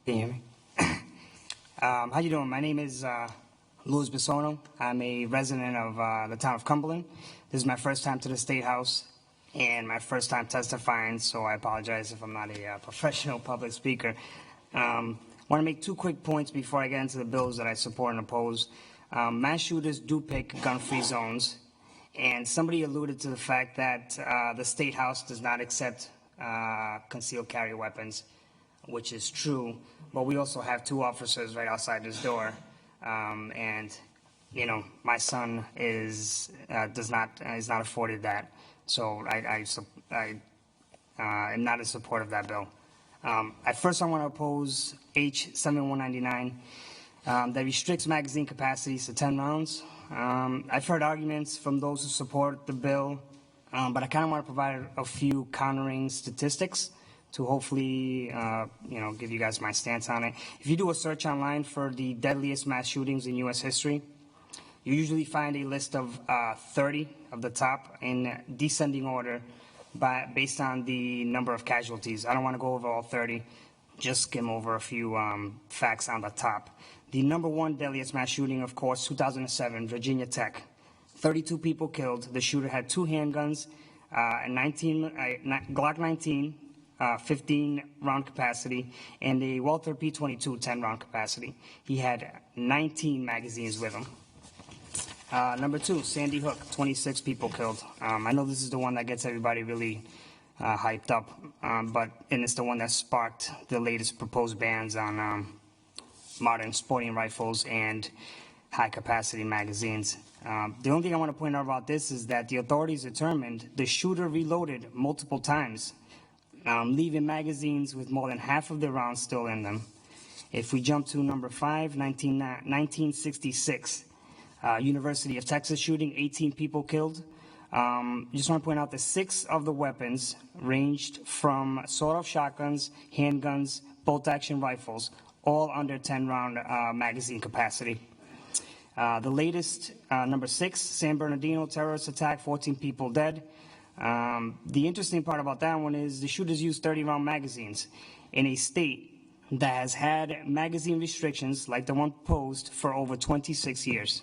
Can you hear me? How you doing? My name is Louis Bisono. I'm a resident of the town of Cumberland. This is my first time to the State House and my first time testifying, so I apologize if I'm not a professional public speaker. Want to make two quick points before I get into the bills that I support and oppose. Mass shooters do pick gun-free zones, and somebody alluded to the fact that the State House does not accept concealed carry weapons, which is true, but we also have two officers right outside this door, and my son is not afforded that, so I am not in support of that bill. At first, I want to oppose H 7199 that restricts magazine capacities to 10 rounds. I've heard arguments from those who support the bill, but I kind of want to provide a few countering statistics to hopefully, give you guys my stance on it. If you do a search online for the deadliest mass shootings in U.S. history, you usually find a list of 30 of the top in descending order based on the number of casualties. I don't want to go over all 30, just skim over a few facts on the top. The number one deadliest mass shooting, of course, 2007, Virginia Tech. 32 people killed. The shooter had two handguns, Glock 19, 15-round capacity, and a Walther P22 10-round capacity. He had 19 magazines with him. Number two, Sandy Hook, 26 people killed. I know this is the one that gets everybody really hyped up, and it's the one that sparked the latest proposed bans on modern sporting rifles and high-capacity magazines. The only thing I want to point out about this is that the authorities determined the shooter reloaded multiple times, leaving magazines with more than half of the rounds still in them. If we jump to number 5, 1966, University of Texas shooting, 18 people killed. Just want to point out that 6 of the weapons ranged from sawed-off shotguns, handguns, bolt-action rifles, all under 10-round magazine capacity. The latest, number 6, San Bernardino terrorist attack, 14 people dead. The interesting part about that one is the shooters used 30-round magazines in a state that has had magazine restrictions like the one proposed for over 26 years.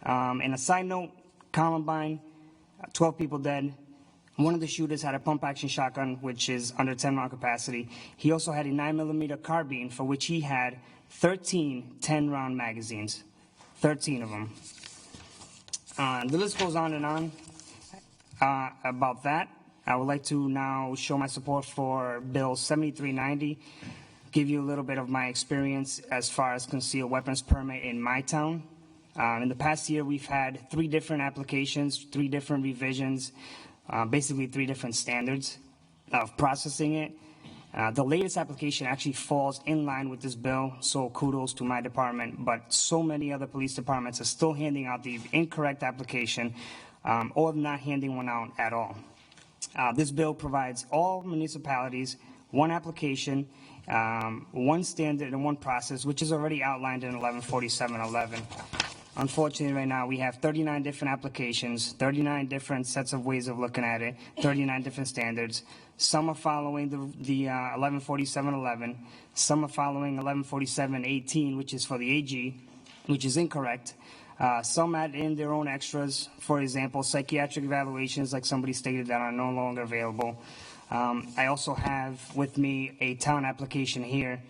And a side note, Columbine, 12 people dead. One of the shooters had a pump-action shotgun, which is under 10-round capacity. He also had a 9mm carbine, for which he had 13 10-round magazines. 13 of them. The list goes on and on about that. I would like to now show my support for Bill 7390, give you a little bit of my experience as far as concealed weapons permit in my town. In the past year, we've had 3 different applications, 3 different revisions, basically 3 different standards of processing it. The latest application actually falls in line with this bill, so kudos to my department, but so many other police departments are still handing out the incorrect application or not handing one out at all. This bill provides all municipalities one application, one standard, and one process, which is already outlined in 114711. Unfortunately, right now, we have 39 different applications, 39 different sets of ways of looking at it, 39 different standards. Some are following the 114711. Some are following 114718, which is for the AG, which is incorrect. Some add in their own extras. For example, psychiatric evaluations, like somebody stated, that are no longer available. I also have with me a town application here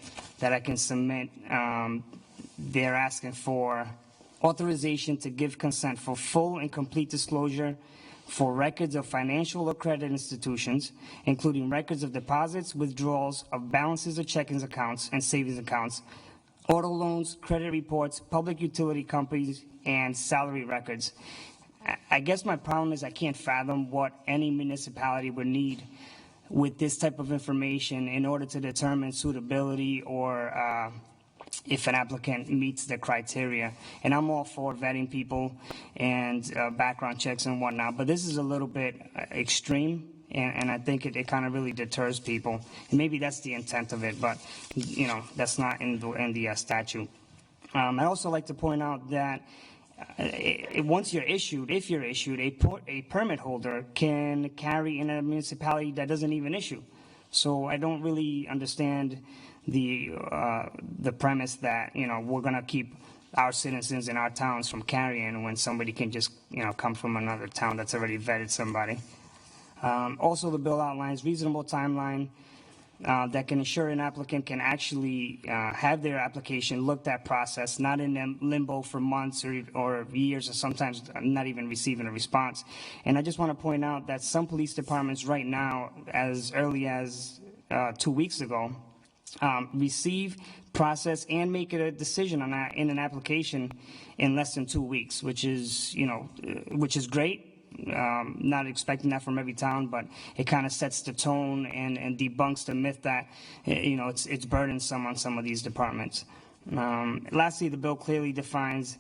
that I can submit. They're asking for authorization to give consent for full and complete disclosure for records of financial or credit institutions, including records of deposits, withdrawals, of balances of checking accounts and savings accounts, auto loans, credit reports, public utility companies, and salary records. I guess my problem is I can't fathom what any municipality would need with this type of information in order to determine suitability or if an applicant meets the criteria. And I'm all for vetting people and background checks and whatnot, but this is a little bit extreme, and I think it kind of really deters people. And maybe that's the intent of it, but that's not in the statute. I'd also like to point out that once you're issued, if you're issued, a permit holder can carry in a municipality that doesn't even issue. So I don't really understand the premise that, we're going to keep our citizens in our towns from carrying when somebody can just, come from another town that's already vetted somebody. Also, the bill outlines reasonable timeline that can ensure an applicant can actually have their application looked at, processed, not in limbo for months or years, or sometimes not even receiving a response. And I just want to point out that some police departments right now, as early as 2 weeks ago, receive, process, and make a decision on that in an application in less than 2 weeks, which is great. Not expecting that from every town, but it kind of sets the tone and debunks the myth that, it's burdensome on some of these departments. Lastly, the bill clearly defines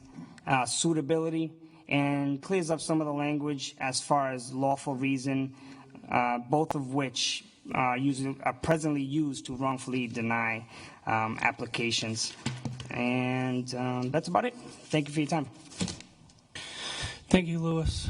suitability and clears up some of the language as far as lawful reason, both of which are presently used to wrongfully deny applications. And that's about it. Thank you for your time. Thank you, Louis.